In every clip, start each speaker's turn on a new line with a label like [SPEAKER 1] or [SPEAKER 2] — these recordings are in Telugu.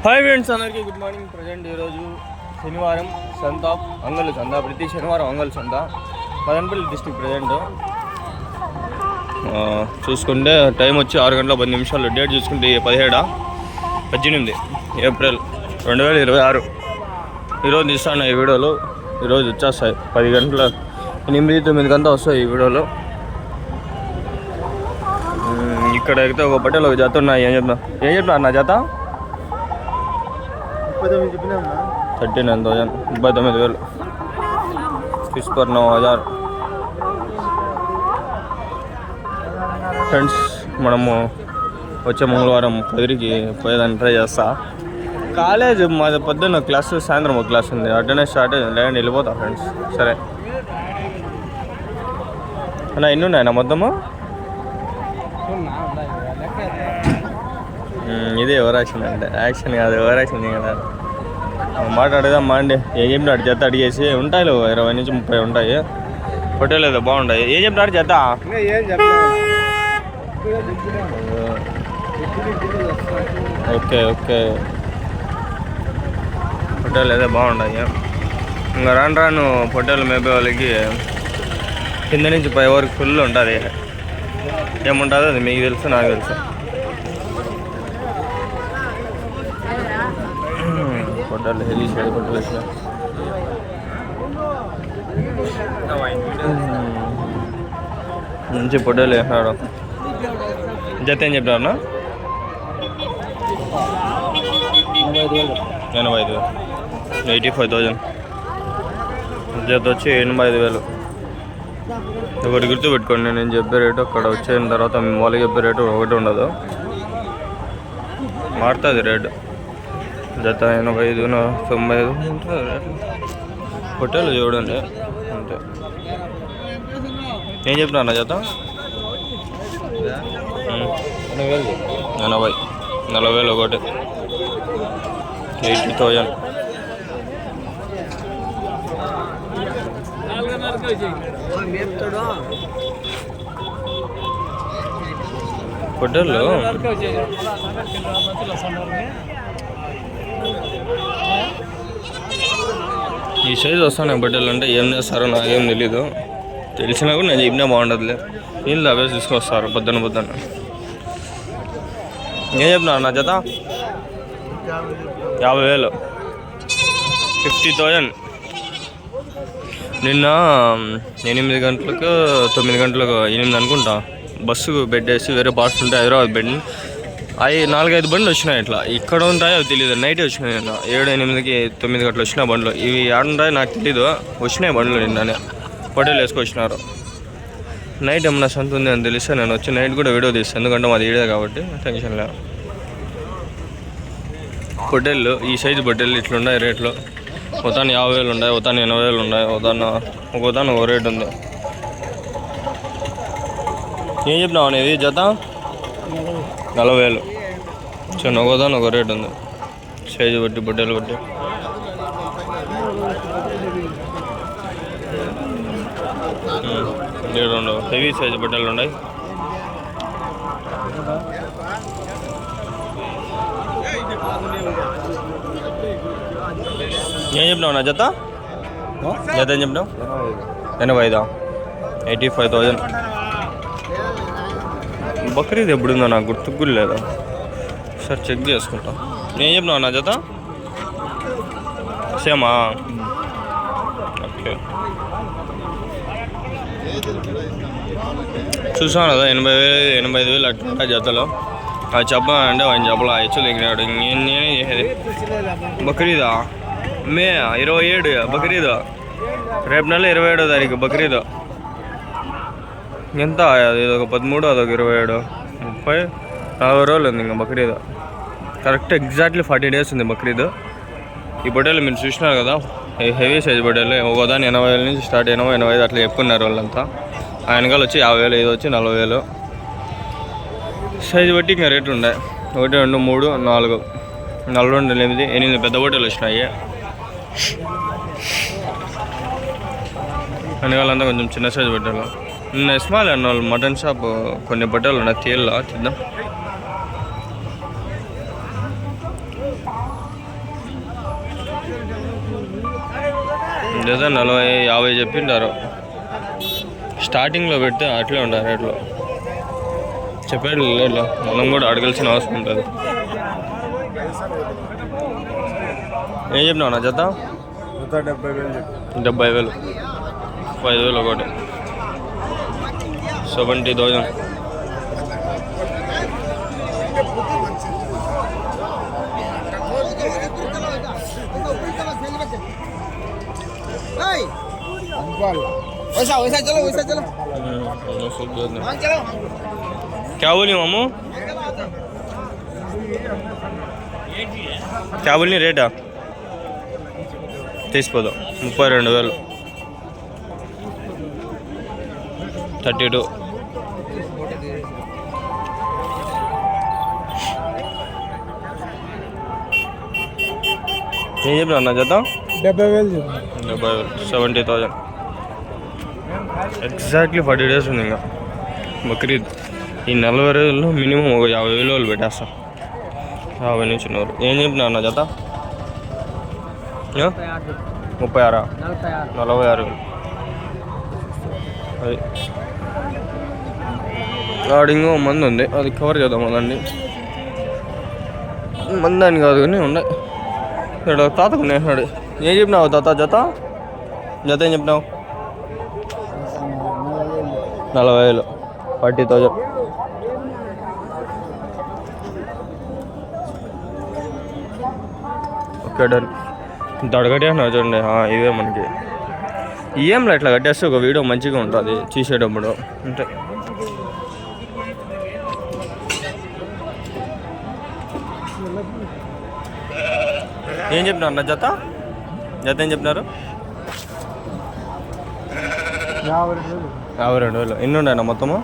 [SPEAKER 1] హాయ్ ఫ్రెండ్స్, అందరికీ గుడ్ మార్నింగ్. ప్రజెంట్ ఈరోజు శనివారం సంత, అంగళ్ళు సంత. ప్రతి శనివారం అంగళ్ళు సంత, మదనపల్లి డిస్టిక్. ప్రజెంట్ చూసుకుంటే టైం వచ్చి 6 గంటల 10 నిమిషాలు. డేట్ చూసుకుంటే 18 ఏప్రిల్ 2026. ఈరోజు తీస్తాను ఈ వీడియోలో. ఈరోజు వచ్చేస్తాయి 10 గంటల 8-9 గంటల వస్తాయి ఈ వీడియోలో. ఇక్కడ అయితే ఒక బట్టలు ఒక జత ఉన్నాయి. ఏం చెప్తున్నారు నా జత? 39,000, 39,000 ఫిక్స్ పర్ 9,000. ఫ్రెండ్స్, మనము వచ్చే మంగళవారం కదిరికి పోయేదాన్ని ట్రై చేస్తా. కాలేజ్ మాది పొద్దున్న క్లాస్, సాయంత్రం ఒక క్లాస్ ఉంది. అటెండెన్స్ స్టార్ట్ లేదంటే వెళ్ళిపోతా ఫ్రెండ్స్. సరే అన్న, ఎన్ని ఉన్నాయన్నా మొత్తము? ఇదే ఎవరు యాక్షన్ అంటే, యాక్షన్ కాదు ఎవరు యాక్షన్ కదా. మాట్లాడేదమ్మా అండి. ఏం చెప్పినాడు జత అడిగేసి? ఉంటాయి 20 నుంచి 30 ఉంటాయి. హోటల్ ఏదో బాగుంటాయి. ఏం చెప్పినాడు జత? ఓకే ఓకే, హోటల్ ఏదో బాగుంటాయి. ఇంకా రాను హోటల్ మేపే వాళ్ళకి కింద నుంచి పై వరకు ఫుల్ ఉంటుంది. ఏముంటుందో అది మీకు తెలుసు, నాకు తెలుసు. హోటల్ హెలీ సైడ్ హోటల్ వచ్చిన మంచి హోటల్ వేసినాడు. జత ఏం చెప్పినారు? 85,000, 85,000 జత వచ్చి 85,000. ఒకటి గుర్తు పెట్టుకోండి, నేను చెప్పే రేటు అక్కడ వచ్చిన తర్వాత వాళ్ళకి చెప్పే రేటు ఒకటి ఉండదు, మారుతుంది రేటు. జత 85, 95 హోటల్ చూడండి అంతే. ఏం చెప్తున్నా జత? 40,000 ఒకటి, 80,000. హోటల్లో ఈ సైజు వస్తాను బట్టలు అంటే ఏం చేస్తారో నాకేం తెలీదు. తెలిసినా కూడా నేను చెప్పినా బాగుండదులే. వీళ్ళు అవే తీసుకొస్తారు పొద్దున్న. ఏం చెప్తున్నారు నా జత? 50,000, 50,000. నిన్న 8 గంటలకు 9 గంటలకు 8 అనుకుంటా బస్సుకు పెట్టేసి వేరే పార్ట్స్ ఉంటే హైదరాబాద్ పెట్టి 4-5 బండ్లు వచ్చినాయి. ఇట్లా ఇక్కడ ఉంటాయో అవి తెలియదు. నైట్ వచ్చినాయి. నిన్న 7, 8, 9 గంటలు వచ్చినాయి బండ్లు. ఇవి ఆడుంటాయో నాకు తెలీదు. వచ్చినాయి బండ్లు నిన్ననే. హోటల్ వేసుకొచ్చినారు. నైట్ ఏమన్నా సంత ఉంది అని తెలిస్తే నేను వచ్చి నైట్ కూడా వీడియో తీస్తాను, ఎందుకంటే మాది ఈడే కాబట్టి టెన్షన్ లేదు. హోటళ్ళు ఈ సైజు బట్టలు ఇట్లున్నాయి రేట్లు. ఒకతాను 50,000 ఉన్నాయి, ఒకతాను 80,000 ఉన్నాయి, ఒకతాను ఒక రేటు ఉంది. ఏం చెప్పినావు అనేది జత? 40,000. చిన్న ఒకదాని ఒక రేటు ఉంది, సైజు బట్టి బట్టలు బట్టి. రెండు హెవీ సైజు బట్టలు ఉన్నాయి. ఏం చెప్పినావు నా జత? జత ఏం చెప్పినావు? 85, 85,000. బక్రీద్ ఎప్పుడుందో నాకు గుర్తుకు లేదా, సార్ చెక్ చేసుకుంటా. నేను చెప్పినావు నా జత? సేమా? ఓకే, చూసాను కదా 85,000 అట్లా జతలో. అది చెప్పాలంటే ఆయన చెప్పలా, హెచ్చు దిగినాడు. నేనే చేసేది. బక్రీదా? మే 27 బక్రీద్. రేపు నెల 27వ తారీఖు బక్రీద్. ఎంత? ఇది ఒక 13, అదొక 27, 30, 40 రోజులు ఉంది ఇంకా బక్రీద్. కరెక్ట్ ఎగ్జాక్ట్లీ 40 days ఉంది బక్రీద్. ఈ బొట్టలు మీరు చూసినారు కదా, హెవీ సైజ్ బొట్టలు. ఒకదాని 80,000 నుంచి స్టార్ట్, 80, 85 అట్లా చెప్పుకున్నారు వాళ్ళంతా. ఆ వెనకాల వచ్చి 50,000, ఇది వచ్చి 40,000. సైజు బట్టి ఇంకా రేట్లు ఉన్నాయి. 1, 2, 3, 4, 42, 8 పెద్ద బొట్టలు వచ్చినాయి. వెనకాలంతా కొంచెం చిన్న సైజు బొట్టలు. నిన్న ఇస్మాయిల్ అన్న వాళ్ళు మటన్ షాప్ కొన్ని బట్టలు ఉన్నాయి, తీయాలా చూద్దాం. లేదా 40-50 చెప్పింటారు. స్టార్టింగ్లో పెడితే అట్లే ఉంటారు రేట్లో. చెప్పాడు లేదు, మనం కూడా అడగాల్సిన అవసరం ఉంటుంది. ఏం చెప్పినావు నా జత? 70,000. 5,000 ఒకటి, 70,000.
[SPEAKER 2] वैसा चलो
[SPEAKER 1] क्या बोली मामू? क्या बोली రేటా? తీసిపోదాం. 32,000. 32. ఏం చెప్పినా అన్న జత?
[SPEAKER 2] 70,000.
[SPEAKER 1] 70,000. ఎగ్జాక్ట్లీ 40 days ఉంది ఇంకా బక్రీద్. ఈ 40 రోజుల్లో మినిమం ఒక 50,000 పెట్టేస్తాం. 50 నుంచి 100. ఏం చెప్పినా అన్న జత? 36. 46. అది ఆడింగో మంది ఉంది, అది కవర్ చేద్దాం. అదండి మంది అని కాదు కానీ ఉన్నాయి. ఇక్కడ తాతకు నేసాడు. ఏం చెప్పినావు తాత జత? జత ఏం చెప్పినావు? 40,000. 40,000. Okay done. దడగట్టేసినా చూడండి. ఇవే మనకి ఈఎంలో ఇట్లా కట్టేస్తే ఒక వీడియో మంచిగా ఉంటుంది చూసేటప్పుడు. అంటే ఏం చెప్పినారు అన్న జత? జత ఏం చెప్పినారు? 52,000. ఎన్ని ఉన్నాయన్న మొత్తము?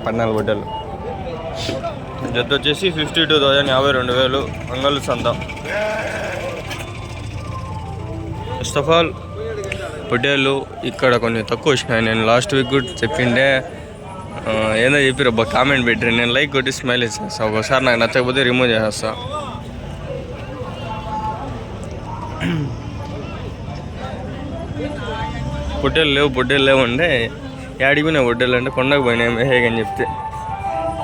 [SPEAKER 1] 14 బట్టలు. జత వచ్చేసి 52,000. 52,000 అంగళ్ళు సంత. ఫస్ట్ ఆఫ్ ఆల్ పొట్టేళ్ళు ఇక్కడ కొన్ని తక్కువ వచ్చినాయి. నేను లాస్ట్ వీక్ కూడా చెప్పిండే, ఏదో చెప్పారు అబ్బా, కామెంట్ పెట్టారు. నేను లైక్ కొట్టి స్మైల్ ఇచ్చేస్తా. ఒకసారి నాకు నచ్చకపోతే రిమూవ్ చేసేస్తా. పొట్టేలు లేవు అంటే యాడికి పోయినా పొట్టేలు అంటే కొండకు పోయినాయి మెహేగని చెప్తే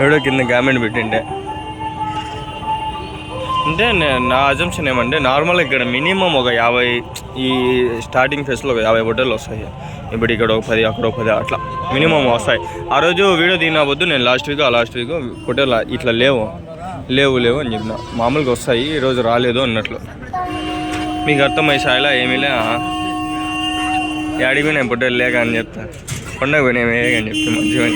[SPEAKER 1] ఎవడో కింద కామెంట్ పెట్టిండే. అంటే నా అజంప్షన్ ఏమంటే నార్మల్గా ఇక్కడ మినిమం ఒక 50, ఈ స్టార్టింగ్ ఫేస్లో ఒక 50 పొట్టేలు వస్తాయి. ఇప్పుడు ఇక్కడ ఒక 10, అక్కడ ఒక 10 అట్లా మినిమం వస్తాయి. ఆ రోజు వీడియో తినవద్దు, నేను లాస్ట్ వీక్ పొట్టేలు ఇట్లా లేవు అని చెప్పిన. మామూలుగా వస్తాయి, ఈరోజు రాలేదు అన్నట్లు. మీకు అర్థమయ్యే స్థాయిలో ఏమీలే. యాడికి నేను పొట్టేలు లేక అని చెప్తా, కొండకు పోయినా అని చెప్తే మంచిగా.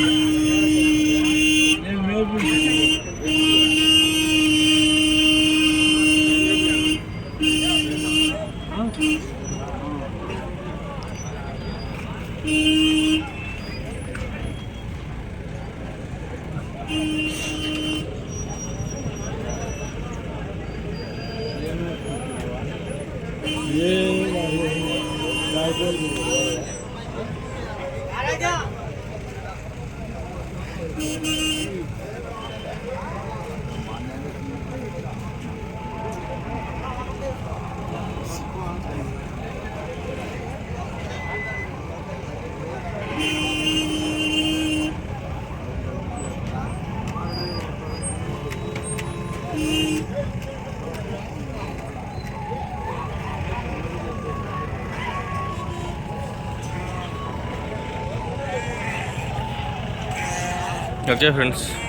[SPEAKER 1] Okay friends.